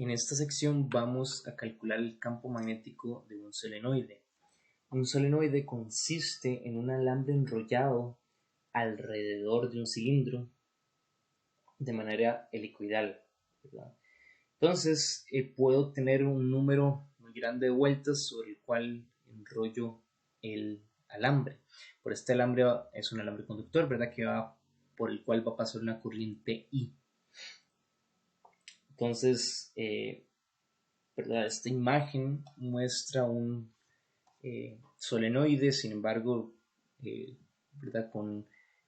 En esta sección vamos a calcular el campo magnético de un solenoide. Un solenoide consiste en un alambre enrollado alrededor de un cilindro de manera helicoidal, ¿verdad? Entonces puedo tener un número muy grande de vueltas sobre el cual enrollo el alambre. Por este alambre es un alambre conductor, ¿verdad? Por el cual va a pasar una corriente I. Entonces, ¿verdad? Esta imagen muestra un solenoide, sin embargo, ¿verdad? Con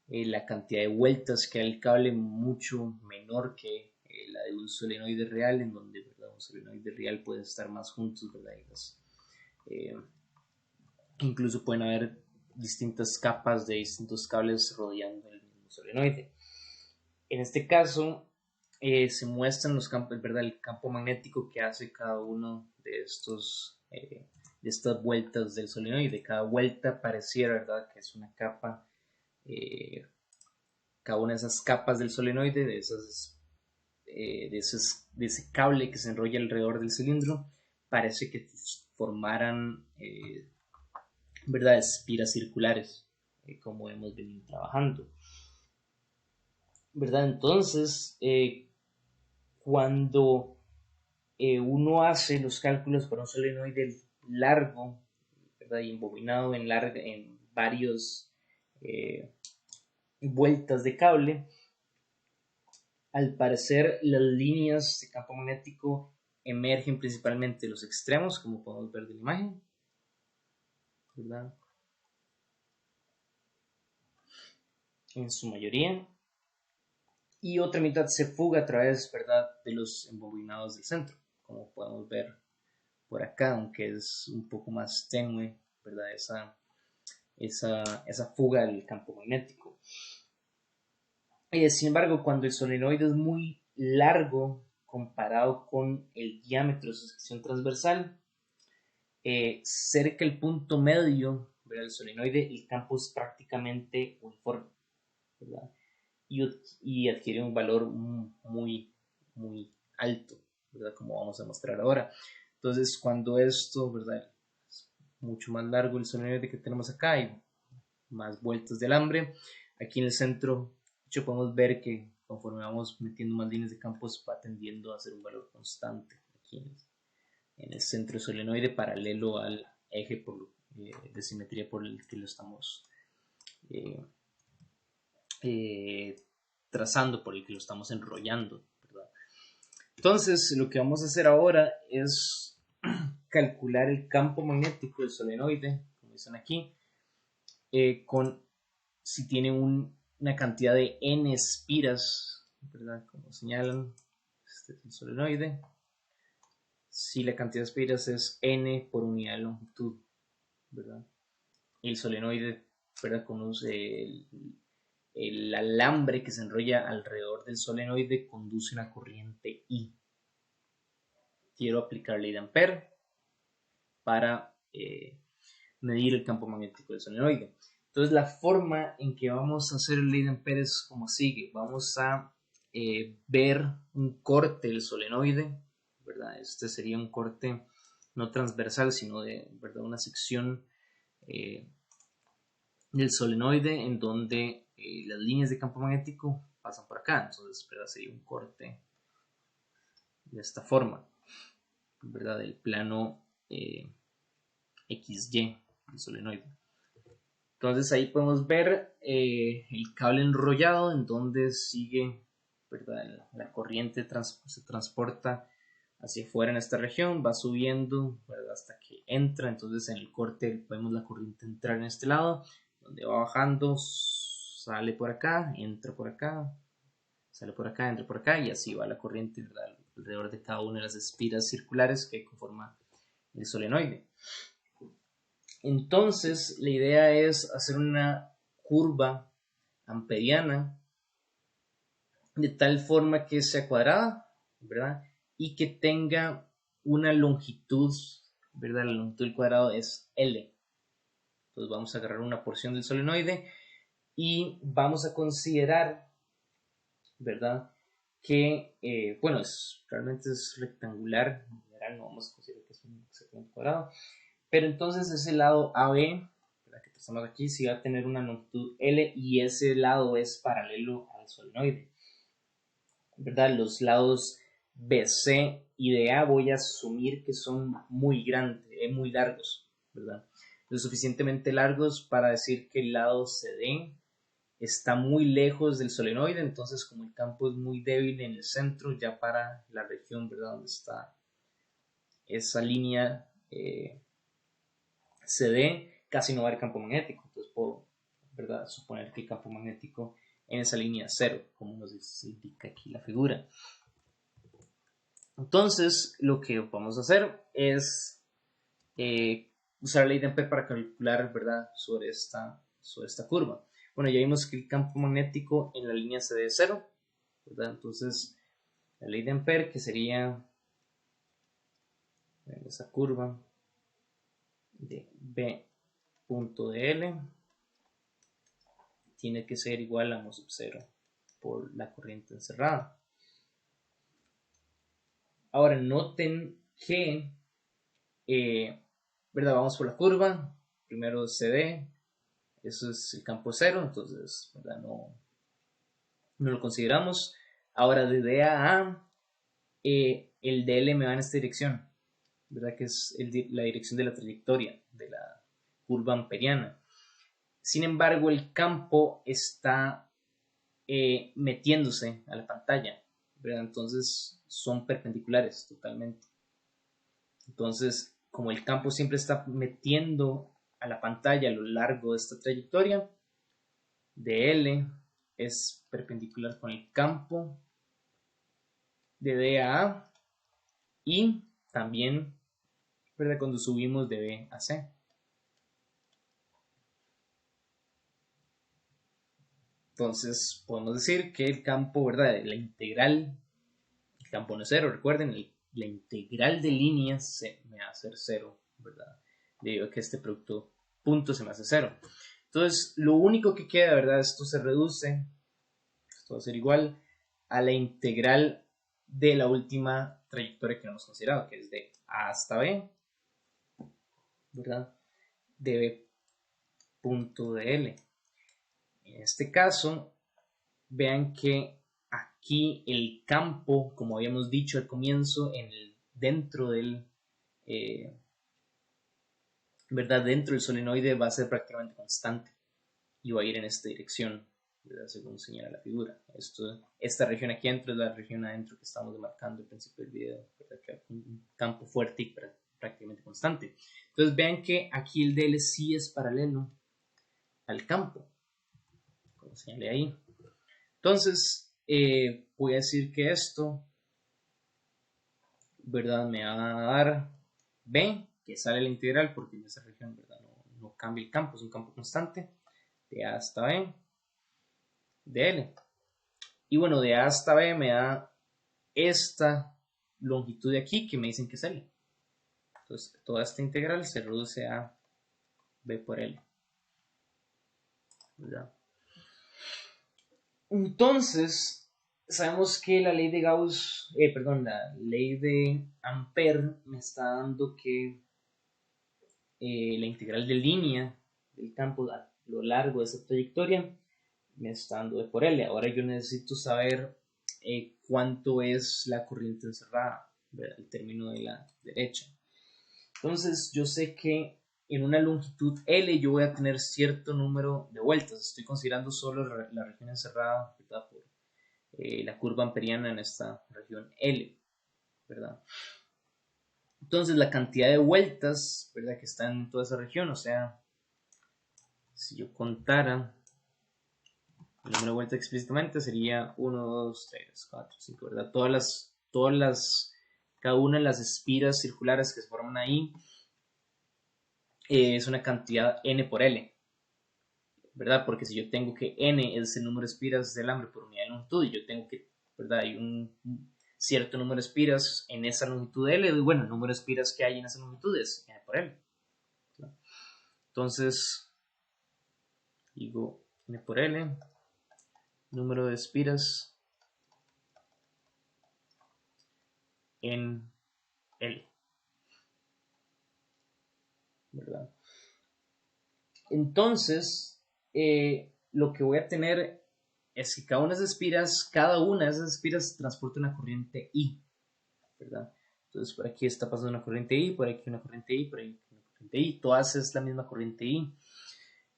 la cantidad de vueltas que da el cable mucho menor que la de un solenoide real, en donde, ¿verdad? Un solenoide real puede estar más juntos, ¿verdad? Incluso pueden haber distintas capas de distintos cables rodeando el mismo solenoide. En este caso, se muestran los campos, ¿verdad? El campo magnético que hace cada uno de estas vueltas del solenoide. Cada vuelta pareciera, ¿verdad?, que es una capa. Cada una de esas capas del solenoide, de ese cable que se enrolla alrededor del cilindro, parece que formaran, ¿verdad?, espiras circulares, como hemos venido trabajando, ¿verdad? Entonces, cuando uno hace los cálculos para un solenoide largo, ¿verdad?, y embobinado en varios vueltas de cable, al parecer las líneas de campo magnético emergen principalmente de los extremos, como podemos ver de la imagen, ¿verdad?, en su mayoría, y otra mitad se fuga a través, ¿verdad?, de los embobinados del centro, como podemos ver por acá, aunque es un poco más tenue, ¿verdad?, esa fuga del campo magnético. Sin embargo, cuando el solenoide es muy largo comparado con el diámetro de su sección transversal, cerca del punto medio del solenoide, el campo es prácticamente uniforme, ¿verdad?, y adquiere un valor muy, muy alto, ¿verdad?, como vamos a mostrar ahora. Entonces, cuando esto, ¿verdad?, es mucho más largo el solenoide que tenemos acá y más vueltas de alambre, aquí en el centro, de hecho, podemos ver que conforme vamos metiendo más líneas de campos va tendiendo a ser un valor constante aquí en el centro solenoide, paralelo al eje de simetría por el que lo estamos trazando, por el que lo estamos enrollando, ¿verdad? Entonces, lo que vamos a hacer ahora es calcular el campo magnético del solenoide, como dicen aquí, con si tiene una cantidad de n espiras, ¿verdad?, como señalan. Este es el solenoide. Si la cantidad de espiras es n por unidad de longitud, ¿verdad? El solenoide, ¿verdad?, conoce el alambre que se enrolla alrededor del solenoide conduce una corriente I. Quiero aplicar ley de Ampere para medir el campo magnético del solenoide. Entonces, la forma en que vamos a hacer ley de Ampere es como sigue. Vamos a ver un corte del solenoide, ¿verdad? Este sería un corte no transversal, sino de, ¿verdad?, una sección del solenoide en donde las líneas de campo magnético pasan por acá. Entonces, ¿verdad?, sería un corte de esta forma, ¿verdad?, del plano XY del solenoide. Entonces ahí podemos ver el cable enrollado en donde sigue, ¿verdad?, la corriente se transporta hacia afuera en esta región, va subiendo, ¿verdad?, hasta que entra. Entonces en el corte vemos la corriente entrar en este lado, donde va bajando, sale por acá, entra por acá, sale por acá, entra por acá, y así va la corriente, ¿verdad?, alrededor de cada una de las espiras circulares que conforman el solenoide. Entonces, la idea es hacer una curva amperiana de tal forma que sea cuadrada, ¿verdad?, y que tenga una longitud, ¿verdad? La longitud del cuadrado es L. Entonces vamos a agarrar una porción del solenoide y vamos a considerar, ¿verdad?, que, bueno, realmente es rectangular, en general no vamos a considerar que es un segmento cuadrado, pero entonces ese lado AB, que trazamos aquí, sí va a tener una longitud L y ese lado es paralelo al solenoide, ¿verdad? Los lados BC y DA voy a asumir que son muy grandes, muy largos, ¿verdad? Lo suficientemente largos para decir que el lado CD está muy lejos del solenoide, entonces como el campo es muy débil en el centro, ya para la región, ¿verdad? Donde está esa línea CD, casi no va a haber campo magnético, entonces puedo, ¿verdad?, suponer que el campo magnético en esa línea es cero, como nos indica aquí la figura. Entonces, lo que vamos a hacer es usar la ley de Ampere para calcular, ¿verdad?, sobre esta curva. Bueno, ya vimos que el campo magnético en la línea CD es cero, ¿verdad? Entonces, la ley de Ampere, que sería esa curva de B punto de L, tiene que ser igual a mu sub 0 por la corriente encerrada. Ahora, noten que, ¿verdad? Vamos por la curva, primero CD, eso es el campo cero, entonces, ¿verdad? No lo consideramos. Ahora, de D a A, el DL me va en esta dirección, ¿verdad? Que es la dirección de la trayectoria de la curva amperiana. Sin embargo, el campo está metiéndose a la pantalla, ¿verdad? Entonces son perpendiculares totalmente. Entonces, como el campo siempre está metiendo a la pantalla a lo largo de esta trayectoria, DL es perpendicular con el campo de D a A y también, ¿verdad?, cuando subimos de B a C. Entonces podemos decir que el campo, ¿verdad?, la integral, el campo no es cero, recuerden, la integral de líneas me va a hacer cero, ¿verdad?, debido a que este producto punto se me hace cero. Entonces lo único que queda, ¿verdad?, esto se reduce, esto va a ser igual a la integral de la última trayectoria que no hemos considerado, que es de A hasta B, ¿verdad?, de B punto de L. En este caso, vean que aquí el campo, como habíamos dicho al comienzo, dentro del ¿verdad?, dentro del solenoide va a ser prácticamente constante y va a ir en esta dirección, ¿verdad?, según señala la figura. Esta región aquí adentro es la región adentro que estamos demarcando al principio del video, ¿verdad?, que es un campo fuerte y prácticamente constante. Entonces vean que aquí el DL sí es paralelo al campo, como señalé ahí. Entonces voy a decir que esto, ¿verdad?, me va a dar B, que sale la integral porque en esa región, ¿verdad?, no cambia el campo, es un campo constante, de A hasta B, de L. Y bueno, de A hasta B me da esta longitud de aquí que me dicen que es L. Entonces, toda esta integral se reduce a B por L, ¿verdad? Entonces, sabemos que la ley de Gauss, la ley de Ampere me está dando que la integral de línea del campo a lo largo de esa trayectoria me está dando B por L. Ahora yo necesito saber cuánto es la corriente encerrada, ¿verdad?, el término de la derecha. Entonces yo sé que en una longitud L yo voy a tener cierto número de vueltas. Estoy considerando solo la región encerrada, ¿verdad?, por la curva amperiana en esta región L, ¿verdad? Entonces la cantidad de vueltas, ¿verdad?, que están en toda esa región, o sea, si yo contara el número de vueltas explícitamente sería 1, 2, 3, 4, 5, ¿verdad? Cada una de las espiras circulares que se forman ahí es una cantidad n por L, ¿verdad? Porque si yo tengo que n es el número de espiras del alambre por unidad de longitud y yo tengo que, ¿verdad?, hay un cierto número de espiras en esa longitud L, y bueno, el número de espiras que hay en esa longitud es n por L, ¿verdad? Entonces, digo n por L, número de espiras en L, ¿verdad? Entonces, lo que voy a tener es que cada una de esas espiras transporta una corriente I, ¿verdad? Entonces, por aquí está pasando una corriente I, por aquí una corriente I, por ahí una corriente I, todas es la misma corriente I.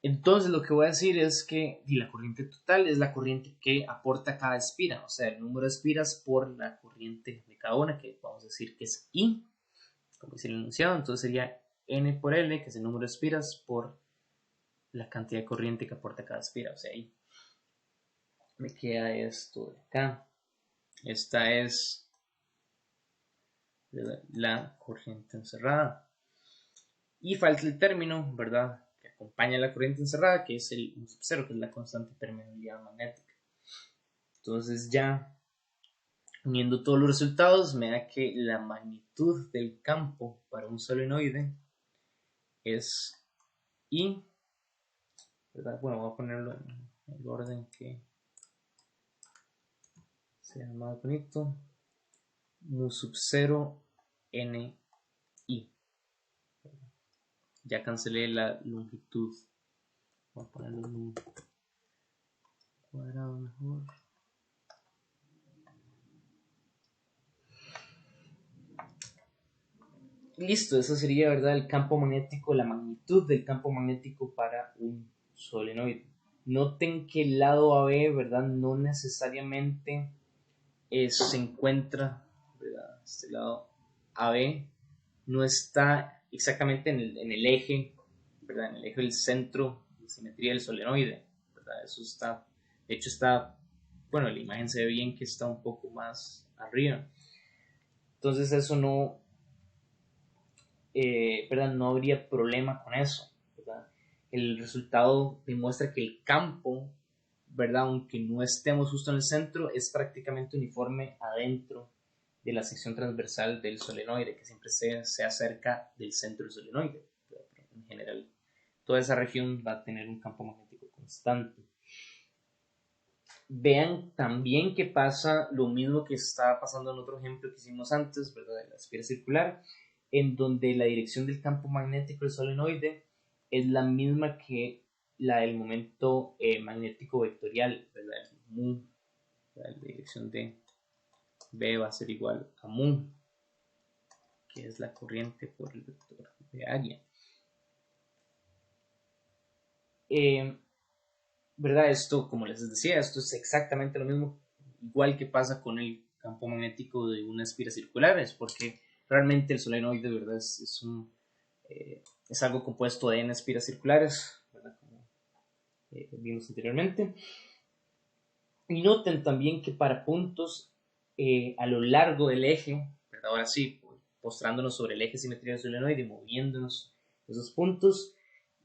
Entonces, lo que voy a decir es que la corriente total es la corriente que aporta cada espira, o sea, el número de espiras por la corriente de cada una, que vamos a decir que es I, como dice el enunciado. Entonces sería N por L, que es el número de espiras, por la cantidad de corriente que aporta cada espira, o sea, I. Me queda esto de acá. Esta es la corriente encerrada. Y falta el término, ¿verdad?, que acompaña la corriente encerrada, que es el U0, que es la constante de permeabilidad magnética. Entonces ya uniendo todos los resultados me da que la magnitud del campo para un solenoide es I, ¿verdad? Bueno, voy a ponerlo en el orden que sea más bonito. Mu0 N I. Ya cancelé la longitud. Voy a ponerlo en un cuadrado mejor. Listo, eso sería, ¿verdad?, el campo magnético, la magnitud del campo magnético para un solenoide. Noten que el lado AB, ¿verdad?, no necesariamente se encuentra, ¿verdad?, este lado AB no está exactamente en el eje, ¿verdad?, en el eje del centro de simetría del solenoide, ¿verdad? Eso está, de hecho está, bueno, la imagen se ve bien que está un poco más arriba. Entonces eso no, ¿verdad?, no habría problema con eso, ¿verdad? El resultado demuestra que el campo, ¿verdad?, aunque no estemos justo en el centro, es prácticamente uniforme adentro de la sección transversal del solenoide, que siempre se acerca del centro del solenoide. En general, toda esa región va a tener un campo magnético constante. Vean también que pasa lo mismo que estaba pasando en otro ejemplo que hicimos antes, ¿verdad?, de la esfera circular, en donde la dirección del campo magnético del solenoide es la misma que la del momento magnético vectorial, ¿verdad? El mu, la dirección de B va a ser igual a mu, que es la corriente por el vector de área. ¿Verdad? Esto, como les decía, esto es exactamente lo mismo, igual que pasa con el campo magnético de una esfera circular, es porque realmente el solenoide, ¿verdad?, es algo compuesto de n espiras circulares, ¿verdad?, como vimos anteriormente. Y noten también que para puntos a lo largo del eje, ¿verdad?, ahora sí, postrándonos sobre el eje de simetría del solenoide, moviéndonos esos puntos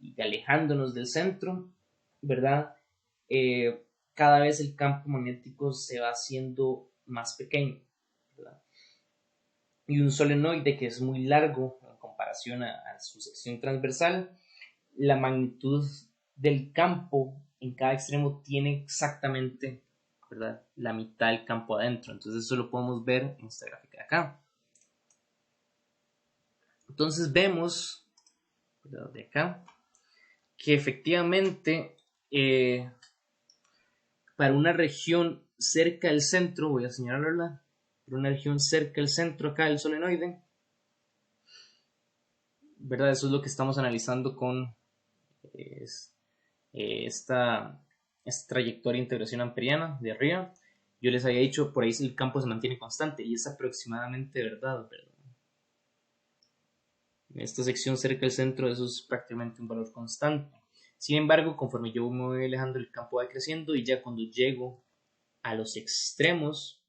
y alejándonos del centro, ¿verdad?, cada vez el campo magnético se va haciendo más pequeño, ¿verdad? Y un solenoide que es muy largo en comparación a su sección transversal, la magnitud del campo en cada extremo tiene exactamente, ¿verdad?, la mitad del campo adentro. Entonces eso lo podemos ver en esta gráfica de acá. Entonces vemos, ¿verdad?, de acá, que efectivamente para una región cerca del centro, voy a señalarla, para una región cerca del centro acá del solenoide, ¿verdad? Eso es lo que estamos analizando con esta trayectoria de integración amperiana de arriba. Yo les había dicho, por ahí el campo se mantiene constante, y es aproximadamente verdad, ¿verdad? En esta sección cerca del centro eso es prácticamente un valor constante. Sin embargo, conforme yo me voy alejando, el campo va creciendo, y ya cuando llego a los extremos,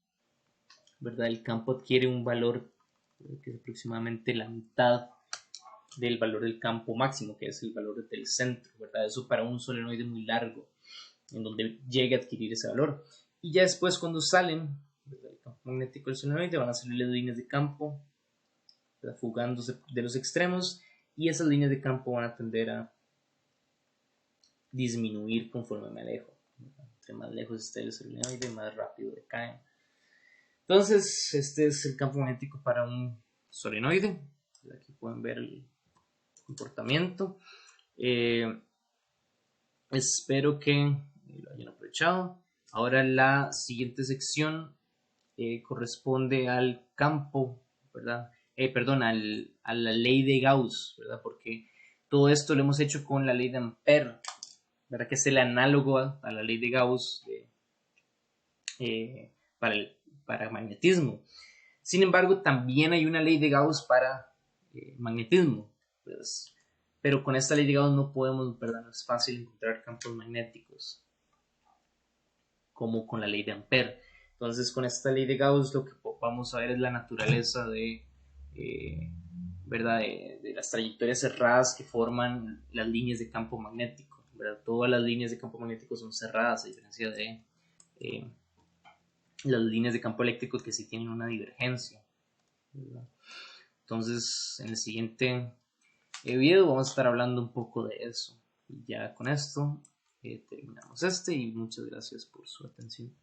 ¿verdad?, el campo adquiere un valor que es aproximadamente la mitad del valor del campo máximo, que es el valor del centro, ¿verdad? Eso para un solenoide muy largo, en donde llegue a adquirir ese valor. Y ya después, cuando salen del campo magnético del solenoide, van a salir las líneas de campo, ¿verdad?, fugándose de los extremos, y esas líneas de campo van a tender a disminuir conforme me alejo. Entre más lejos esté el solenoide, más rápido decaen. Entonces, este es el campo magnético para un solenoide. Aquí pueden ver el comportamiento. Espero que lo hayan aprovechado. Ahora la siguiente sección corresponde al campo, ¿verdad? Perdón, a la ley de Gauss, ¿verdad? Porque todo esto lo hemos hecho con la ley de Ampère, ¿verdad? Que es el análogo a la ley de Gauss para magnetismo. Sin embargo, también hay una ley de Gauss para magnetismo, pues, pero con esta ley de Gauss no podemos, ¿verdad? No es fácil encontrar campos magnéticos como con la ley de Ampère. Entonces, con esta ley de Gauss lo que vamos a ver es la naturaleza ¿verdad? De las trayectorias cerradas que forman las líneas de campo magnético, ¿verdad? Todas las líneas de campo magnético son cerradas, a diferencia de las líneas de campo eléctrico que sí tienen una divergencia, ¿verdad? Entonces, en el siguiente video vamos a estar hablando un poco de eso. Y ya con esto terminamos y muchas gracias por su atención.